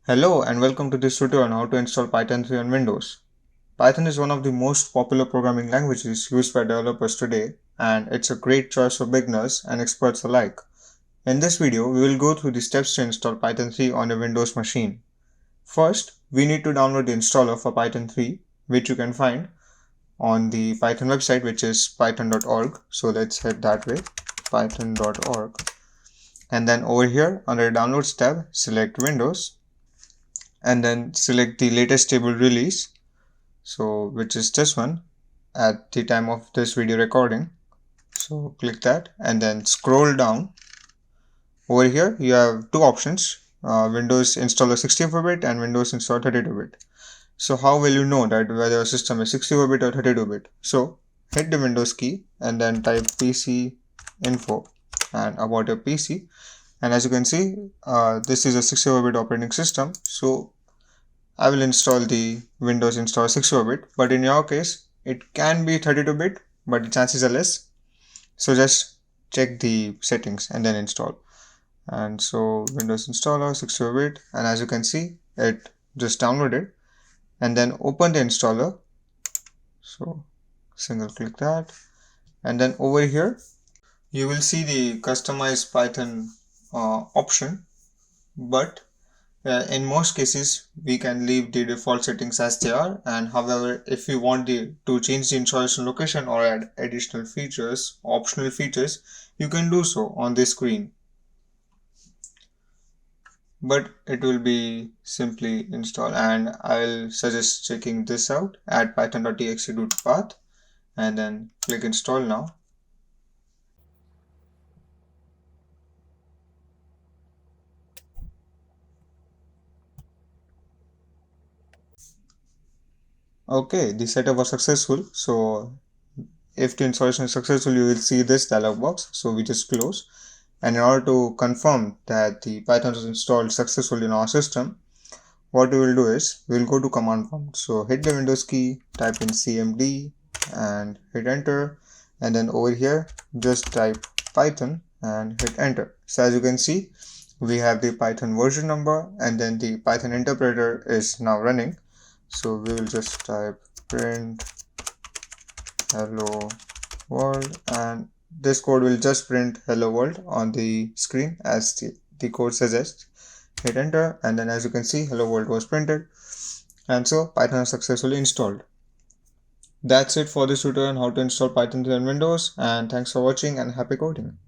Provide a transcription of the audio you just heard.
Hello and welcome to this tutorial on how to install Python 3 on Windows. Python is one of the most popular programming languages used by developers today, and it's a great choice for beginners and experts alike. In this video, we will go through the steps to install Python 3 on a Windows machine. First, we need to download the installer for Python 3, which you can find on the Python website, which is python.org. So let's head that way, python.org. And then over here, under the Downloads tab, select Windows and then select the latest stable release, so which is this one at the time of this video recording. So click that and then scroll down. Over here you have two options, Windows installer 64-bit and Windows installer 32-bit. So how will you know that whether your system is 64-bit or 32-bit? So hit the Windows key and then type PC info and about your PC. And as you can see, this is a 64-bit operating system. So I will install the Windows installer 64-bit, but in your case, it can be 32-bit, but the chances are less. So just check the settings and then install. And so Windows installer 64-bit, and as you can see, it just downloaded. And then open the installer. So single click that. And then over here, you will see the customize Python option, but in most cases we can leave the default settings as they are, and however if you want to change the installation location or add additional features, optional features, you can do so on this screen, but it will be simply install. And I'll suggest checking this out, add python.exe to path and then click install now. Okay, the setup was successful. So if the installation is successful, you will see this dialog box. So we just close. And in order to confirm that the Python is installed successfully in our system, what we will do is we will go to command prompt. So hit the Windows key, type in cmd and hit enter. And then over here, just type Python and hit enter. So as you can see, we have the Python version number and then the Python interpreter is now running. So we will just type print hello world, and this code will just print hello world on the screen as the code suggests. Hit enter and then as you can see, hello world was printed, and so Python is successfully installed. That's it for this tutorial on how to install Python 3 on Windows, and thanks for watching and happy coding.